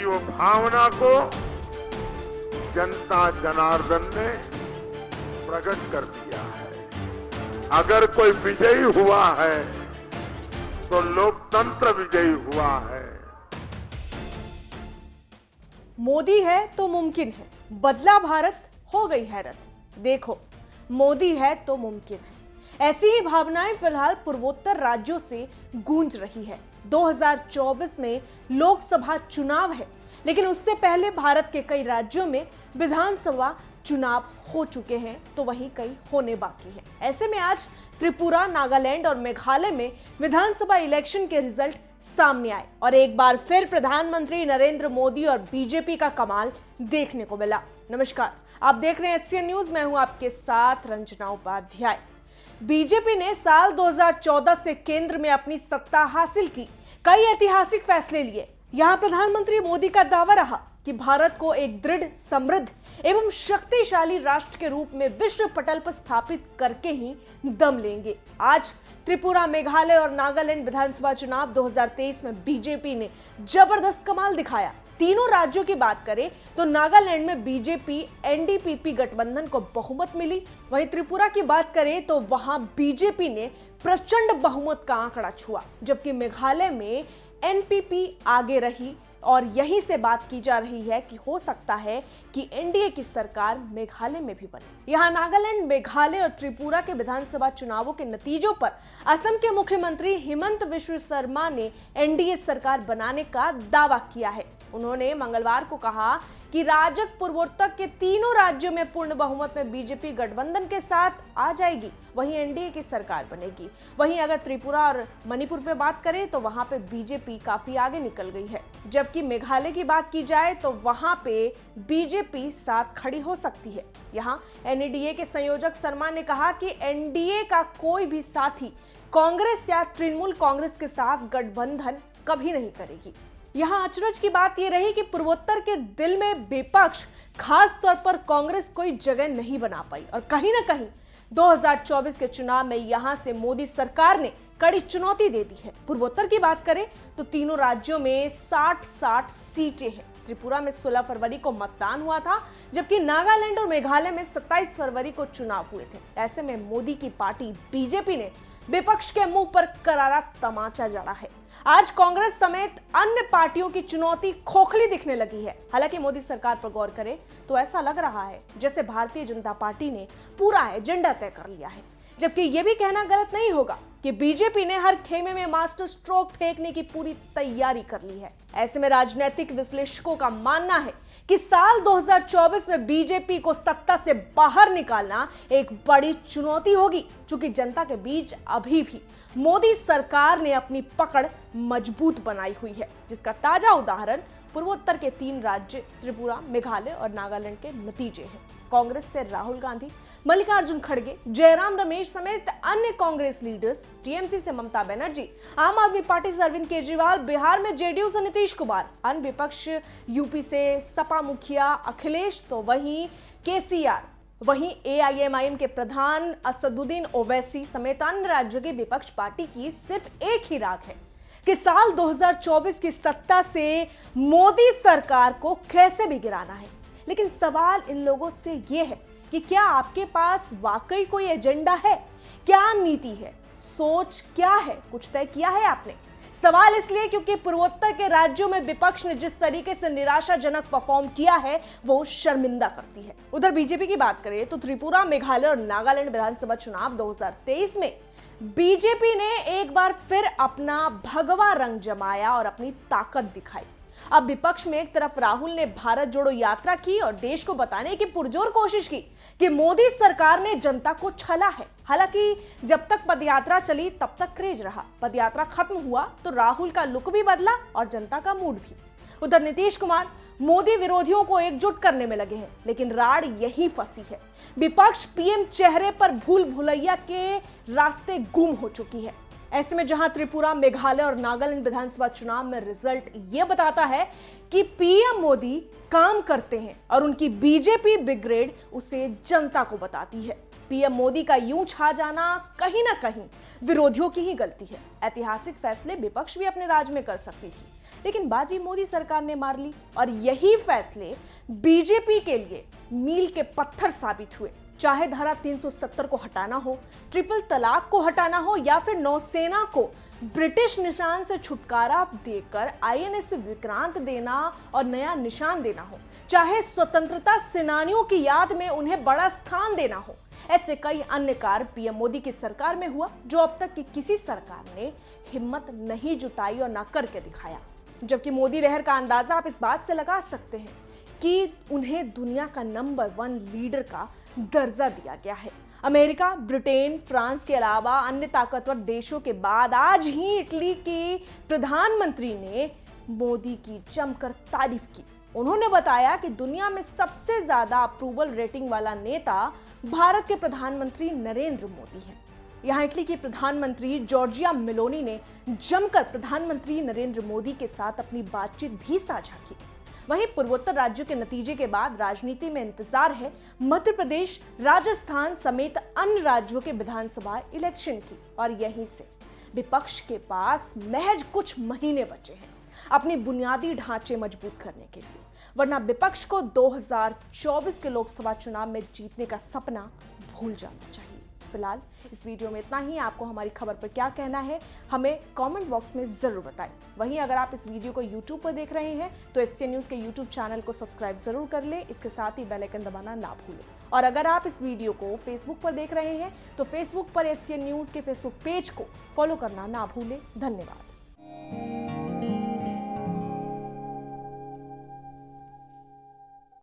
की वो भावना को जनता जनार्दन ने प्रकट कर दिया है। अगर कोई विजयी हुआ है तो लोकतंत्र विजयी हुआ है। मोदी है तो मुमकिन है, बदला भारत हो गई हैरत। देखो, मोदी है तो मुमकिन है। ऐसी ही भावनाएं फिलहाल पूर्वोत्तर राज्यों से गूंज रही है। 2024 में लोकसभा चुनाव है, लेकिन उससे पहले भारत के कई राज्यों में विधानसभा चुनाव हो चुके हैं, तो वहीं कई होने बाकी हैं। ऐसे में आज त्रिपुरा, नागालैंड और मेघालय में विधानसभा इलेक्शन के रिजल्ट सामने आए और एक बार फिर प्रधानमंत्री नरेंद्र मोदी और बीजेपी का कमाल देखने को मिला। नमस्कार, आप देख रहे हैं HCN न्यूज। मैं हूं आपके साथ रंजना उपाध्याय। बीजेपी ने साल 2014 से केंद्र में अपनी सत्ता हासिल की, कई ऐतिहासिक फैसले लिए। यहां प्रधानमंत्री मोदी का दावा रहा कि भारत को एक दृढ़, समृद्ध एवं शक्तिशाली राष्ट्र के रूप में विश्व पटल पर स्थापित करके ही दम लेंगे। आज त्रिपुरा, मेघालय और नागालैंड विधानसभा चुनाव 2023 में बीजेपी ने जबरदस्त कमाल दिखाया। तीनों राज्यों की बात करें तो नागालैंड में बीजेपी एनडीपीपी गठबंधन को बहुमत मिली। वहीं त्रिपुरा की बात करें तो वहां बीजेपी ने प्रचंड बहुमत का आंकड़ा छुआ, जबकि मेघालय में एनपीपी आगे रही और यहीं से बात की जा रही है कि हो सकता है कि एनडीए की सरकार मेघालय में भी बने। यहां नागालैंड, मेघालय और त्रिपुरा के विधानसभा चुनावों के नतीजों पर असम के मुख्यमंत्री हिमंत बिस्वा शर्मा ने एनडीए सरकार बनाने का दावा किया है। उन्होंने मंगलवार को कहा कि राजग पूर्वोत्तर के तीनों राज्यों में पूर्ण बहुमत में बीजेपी गठबंधन के साथ आ जाएगी, वहीं एनडीए की सरकार बनेगी। वहीं अगर त्रिपुरा और मणिपुर पे बात करें तो वहां पे बीजेपी काफी आगे निकल गई है, जबकि मेघालय की बात की जाए तो वहां पे बीजेपी साथ खड़ी हो सकती है। यहां एनडीए के संयोजक शर्मा ने कहा कि एनडीए का कोई भी साथी कांग्रेस या तृणमूल कांग्रेस के साथ गठबंधन कभी नहीं करेगी। यहां अचरज की बात यह रही कि पूर्वोत्तर के दिल में विपक्ष, खास तौर पर कांग्रेस, कोई जगह नहीं बना पाई और कहीं ना कहीं 2024 के चुनाव में यहां से मोदी सरकार ने कड़ी चुनौती दे दी है। पूर्वोत्तर की बात करें तो तीनों राज्यों में 60-60 सीटें हैं। त्रिपुरा में 16 फरवरी को मतदान हुआ था, जबकि नागालैंड और मेघालय में 27 फरवरी को चुनाव हुए थे। ऐसे में मोदी की पार्टी बीजेपी ने विपक्ष के मुंह पर करारा तमाचा जड़ा है। आज कांग्रेस समेत अन्य पार्टियों की चुनौती खोखली दिखने लगी है। हालांकि मोदी सरकार पर गौर करें तो ऐसा लग रहा है जैसे भारतीय जनता पार्टी ने पूरा एजेंडा तय कर लिया है, जबकि यह भी कहना गलत नहीं होगा कि बीजेपी ने हर खेमे में मास्टर स्ट्रोक फेंकने की पूरी तैयारी कर ली है। ऐसे में राजनीतिक विश्लेषकों का मानना है कि साल 2024 में बीजेपी को सत्ता से बाहर निकालना एक बड़ी चुनौती होगी, क्योंकि जनता के बीच अभी भी मोदी सरकार ने अपनी पकड़ मजबूत बनाई हुई है, जिसका ताजा उदाहरण पूर्वोत्तर के 3 राज्य त्रिपुरा, मेघालय और नागालैंड के नतीजे हैं। कांग्रेस से राहुल गांधी, मल्लिकार्जुन खड़गे, जयराम रमेश समेत अन्य कांग्रेस लीडर्स, टीएमसी से ममता बनर्जी, आम आदमी पार्टी से अरविंद केजरीवाल, बिहार में जेडीयू से नीतीश कुमार, अन्य विपक्ष यूपी से सपा मुखिया अखिलेश, तो वहीं केसीआर, वहीं एआईएमआईएम के प्रधान असदुद्दीन ओवैसी समेत अन्य राज्यों की विपक्ष पार्टी की सिर्फ एक ही राग है कि साल 2024 की सत्ता से मोदी सरकार को कैसे भी गिराना है। लेकिन सवाल इन लोगों से यह है कि क्या आपके पास वाकई कोई एजेंडा है? क्या नीति है? सोच क्या है? कुछ तय किया है आपने? सवाल इसलिए क्योंकि पूर्वोत्तर के राज्यों में विपक्ष ने जिस तरीके से निराशाजनक परफॉर्म किया है वो शर्मिंदा करती है। उधर बीजेपी की बात करें तो त्रिपुरा, मेघालय और नागालैंड विधानसभा चुनाव 2023 में बीजेपी ने एक बार फिर अपना भगवा रंग जमाया और अपनी ताकत दिखाई। अब विपक्ष में एक तरफ राहुल ने भारत जोड़ो यात्रा की और देश को बताने की पुरजोर कोशिश की कि मोदी सरकार ने जनता को छला है। हालांकि जब तक पदयात्रा चली तब तक क्रेज रहा, पदयात्रा खत्म हुआ तो राहुल का लुक भी बदला और जनता का मूड भी। उधर नीतीश कुमार मोदी विरोधियों को एकजुट करने में लगे हैं, लेकिन राड़ यही फंसी है। विपक्ष पीएम चेहरे पर भूल भुलैया के रास्ते गुम हो चुकी है। ऐसे में जहां त्रिपुरा, मेघालय और नागालैंड विधानसभा चुनाव में रिजल्ट ये बताता है कि पीएम मोदी काम करते हैं और उनकी बीजेपी बिग्रेड उसे जनता को बताती है। पीएम मोदी का यूं छा जाना कहीं ना कहीं विरोधियों की ही गलती है। ऐतिहासिक फैसले विपक्ष भी अपने राज में कर सकती थी, लेकिन बाजी मोदी सरकार ने मार ली और यही फैसले बीजेपी के लिए मील के पत्थर साबित हुए। चाहे धारा 370 को हटाना हो, ट्रिपल तलाक को हटाना हो या फिर नौसेना को ब्रिटिश निशान से छुटकारा देकर आईएनएस विक्रांत देना और नया निशान देना हो, चाहे स्वतंत्रता सेनानियों की याद में उन्हें बड़ा स्थान देना हो, ऐसे कई अन्य कार्य पीएम मोदी की सरकार में हुआ जो अब तक की किसी सरकार ने हिम्मत नहीं जुटाई और ना करके दिखाया। जबकि मोदी लहर का अंदाजा आप इस बात से लगा सकते हैं कि उन्हें दुनिया का नंबर 1 लीडर का दर्जा दिया गया है। अमेरिका, ब्रिटेन, फ्रांस के अलावा अन्य ताकतवर देशों के बाद आज ही इटली के प्रधानमंत्री ने मोदी की जमकर तारीफ की। उन्होंने बताया कि दुनिया में सबसे ज्यादा अप्रूवल रेटिंग वाला नेता भारत के प्रधानमंत्री नरेंद्र मोदी हैं। यहाँ इटली की प्रधानमंत्री जॉर्जिया मेलोनी ने जमकर प्रधानमंत्री नरेंद्र मोदी के साथ अपनी बातचीत भी साझा की। वहीं पूर्वोत्तर राज्यों के नतीजे के बाद राजनीति में इंतजार है मध्य प्रदेश, राजस्थान समेत अन्य राज्यों के विधानसभा इलेक्शन की, और यहीं से विपक्ष के पास महज कुछ महीने बचे हैं अपनी बुनियादी ढांचे मजबूत करने के लिए, वरना विपक्ष को 2024 के लोकसभा चुनाव में जीतने का सपना भूल जाना चाहिए। फिलहाल इस वीडियो में इतना ही। आपको हमारी खबर पर क्या कहना है हमें कमेंट बॉक्स में जरूर बताएं। वहीं अगर आप इस वीडियो को YouTube पर देख रहे हैं तो HCN न्यूज़ के YouTube चैनल को सब्सक्राइब जरूर कर लें। इसके साथ ही बेल आइकन दबाना ना भूलें। और अगर आप इस वीडियो को Facebook पर देख रहे हैं तो Facebook पर HCN न्यूज़ के Facebook पेज को फॉलो करना ना भूलें। धन्यवाद।